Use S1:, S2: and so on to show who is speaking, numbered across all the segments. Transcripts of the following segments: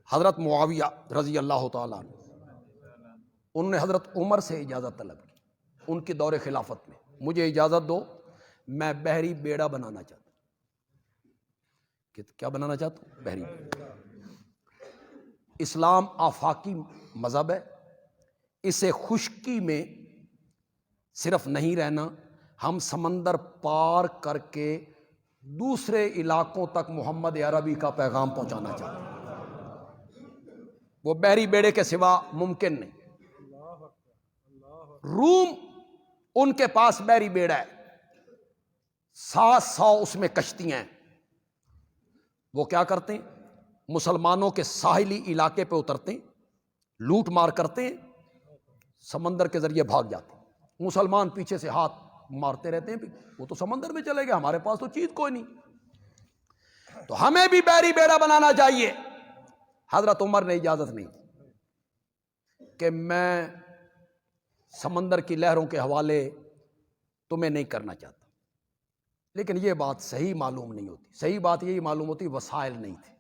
S1: حضرت معاویہ رضی اللہ تعالیٰ عنہ، انہوں نے حضرت عمر سے اجازت طلب کی ان کے دور خلافت میں، مجھے اجازت دو میں بحری بیڑا بنانا چاہتا ہوں۔ کیا بنانا چاہتا ہوں؟ بحری بیڑا۔ اسلام آفاقی مذہب ہے، اسے خشکی میں صرف نہیں رہنا، ہم سمندر پار کر کے دوسرے علاقوں تک محمد عربی کا پیغام پہنچانا چاہتے ہیں۔ وہ بحری بیڑے کے سوا ممکن نہیں۔ روم ان کے پاس بحری بیڑا ہے، 700 اس میں کشتیاں ہیں۔ وہ کیا کرتے ہیں؟ مسلمانوں کے ساحلی علاقے پہ اترتے ہیں، لوٹ مار کرتے ہیں، سمندر کے ذریعے بھاگ جاتے ہیں۔ مسلمان پیچھے سے ہاتھ مارتے رہتے ہیں، وہ تو سمندر میں چلے گئے، ہمارے پاس تو چیز کوئی نہیں۔ تو ہمیں بھی بحری بیڑا بنانا چاہیے۔ حضرت عمر نے اجازت نہیں دی کہ میں سمندر کی لہروں کے حوالے تمہیں نہیں کرنا چاہتا، لیکن یہ بات صحیح معلوم نہیں ہوتی۔ صحیح بات یہی معلوم ہوتی وسائل نہیں تھے،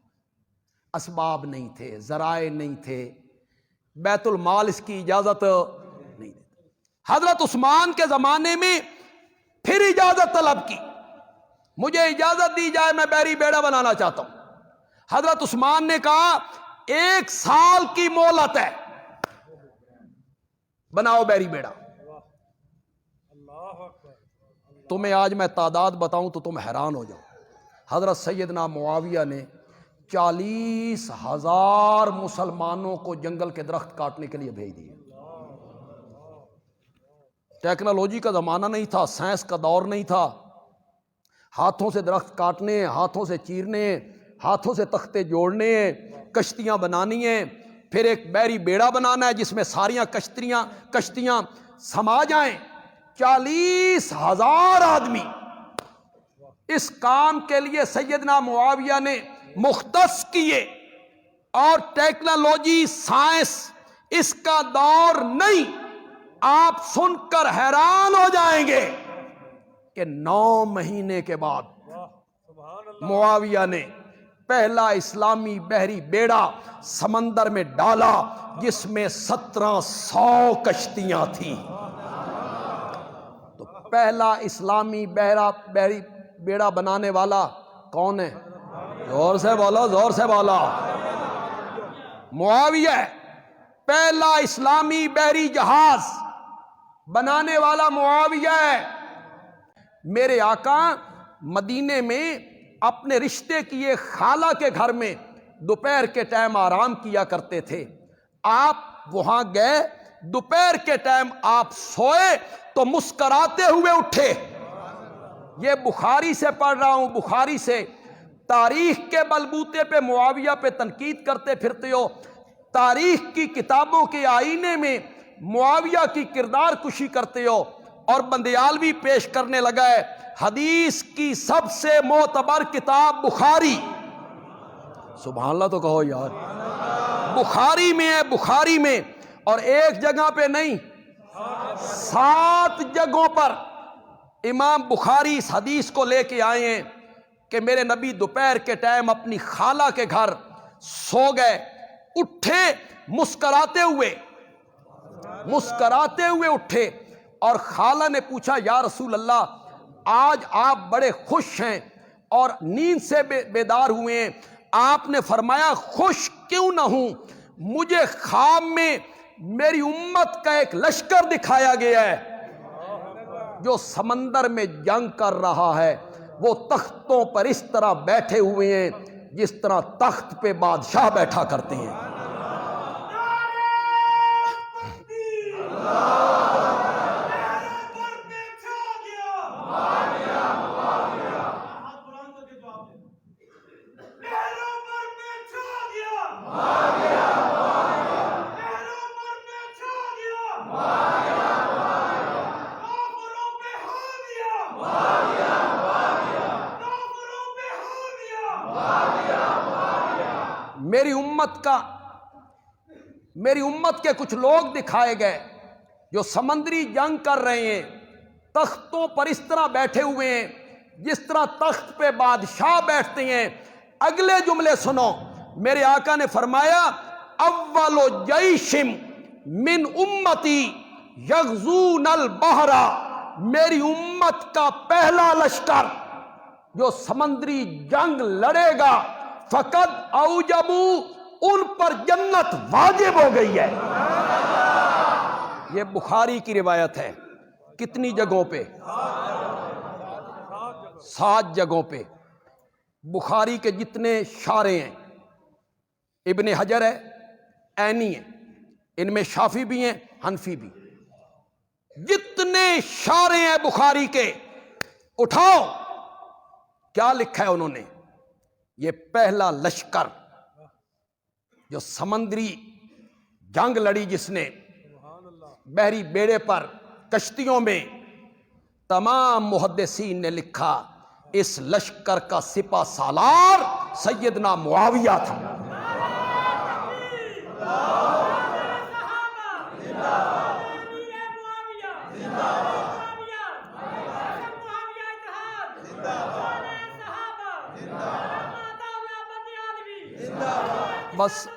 S1: اسباب نہیں تھے، ذرائع نہیں تھے، بیت المال اس کی اجازت نہیں دیتا۔ حضرت عثمان کے زمانے میں پھر اجازت طلب کی، مجھے اجازت دی جائے میں بحری بیڑا بنانا چاہتا ہوں۔ حضرت عثمان نے کہا 1 سال کی مہلت ہے، بناؤ بحری بیڑا۔ تمہیں آج میں تعداد بتاؤں تو تم حیران ہو جاؤ۔ حضرت سیدنا معاویہ نے 40,000 مسلمانوں کو جنگل کے درخت کاٹنے کے لیے بھیج دیے۔ ٹیکنالوجی کا زمانہ نہیں تھا، سائنس کا دور نہیں تھا، ہاتھوں سے درخت کاٹنے، ہاتھوں سے چیرنے، ہاتھوں سے تختے جوڑنے، کشتیاں بنانی ہیں، پھر ایک بحری بیڑا بنانا ہے جس میں ساریاں کشتیاں سما جائیں۔ 40,000 آدمی اس کام کے لیے سیدنا معاویہ نے مختص کیے، اور ٹیکنالوجی سائنس اس کا دور نہیں۔ آپ سن کر حیران ہو جائیں گے کہ 9 مہینے کے بعد معاویہ نے پہلا اسلامی بحری بیڑا سمندر میں ڈالا جس میں 1700 کشتیاں تھیں۔ تو پہلا اسلامی بحری بیڑا بنانے والا کون ہے؟ زور سے بولو، زور سے بولو۔ معاویہ ہے۔ پہلا اسلامی بحری جہاز بنانے والا معاویہ ہے۔ میرے آقا مدینے میں اپنے رشتے کی ایک خالہ کے گھر میں دوپہر کے ٹائم آرام کیا کرتے تھے۔ آپ وہاں گئے، دوپہر کے ٹائم آپ سوئے تو مسکراتے ہوئے اٹھے۔ یہ بخاری سے پڑھ رہا ہوں، بخاری سے۔ تاریخ کے بلبوتے پہ معاویہ پہ تنقید کرتے پھرتے ہو، تاریخ کی کتابوں کے آئینے میں معاویہ کی کردار کشی کرتے ہو، اور بندیالوی پیش کرنے لگا ہے حدیث کی سب سے معتبر کتاب بخاری۔ سبحان اللہ تو کہو یار۔ بخاری میں ہے، بخاری میں، اور ایک جگہ پہ نہیں، 7 جگہوں پر امام بخاری اس حدیث کو لے کے آئے ہیں کہ میرے نبی دوپہر کے ٹائم اپنی خالہ کے گھر سو گئے، اٹھے مسکراتے ہوئے اٹھے، اور خالہ نے پوچھا یا رسول اللہ آج آپ بڑے خوش ہیں اور نیند سے بیدار ہوئے ہیں۔ آپ نے فرمایا خوش کیوں نہ ہوں، مجھے خواب میں میری امت کا ایک لشکر دکھایا گیا ہے جو سمندر میں جنگ کر رہا ہے، وہ تختوں پر اس طرح بیٹھے ہوئے ہیں جس طرح تخت پہ بادشاہ بیٹھا کرتے ہیں۔ میری امت کے کچھ لوگ دکھائے گئے جو سمندری جنگ کر رہے ہیں، تختوں پر اس طرح بیٹھے ہوئے ہیں جس طرح تخت پہ بادشاہ بیٹھتے ہیں۔ اگلے جملے سنو، میرے آقا نے فرمایا اول جیشم من امتی یغزون البحر، میری امت کا پہلا لشکر جو سمندری جنگ لڑے گا، فقد اوجبو، ان پر جنت واجب ہو گئی ہے۔ یہ بخاری کی روایت ہے۔ کتنی جگہوں پہ؟ 7 جگہوں پہ۔ بخاری کے جتنے شارح ہیں، ابن حجر ہے، عینی ہے، ان میں شافعی بھی ہیں، حنفی بھی، جتنے شارح ہیں بخاری کے اٹھاؤ، کیا لکھا ہے انہوں نے؟ یہ پہلا لشکر جو سمندری جنگ لڑی، جس نے بحری بیڑے پر کشتیوں میں، تمام محدثین نے لکھا اس لشکر کا سپہ سالار سیدنا معاویہ تھا۔ بس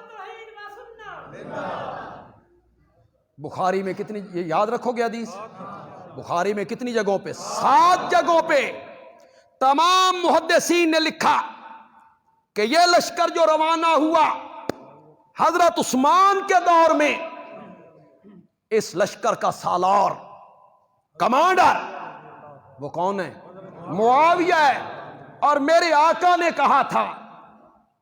S1: بخاری میں کتنی، یہ یاد رکھو گے حدیث، بخاری میں کتنی جگہوں پہ؟ 7 جگہوں پہ تمام محدثین نے لکھا کہ یہ لشکر جو روانہ ہوا حضرت عثمان کے دور میں، اس لشکر کا سالار، کمانڈر، وہ کون ہے؟ معاویہ ہے۔ اور میرے آقا نے کہا تھا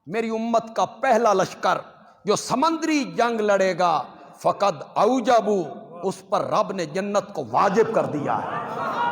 S1: میری امت کا پہلا لشکر جو سمندری جنگ لڑے گا، فقد اوجبو، اس پر رب نے جنت کو واجب کر دیا ہے۔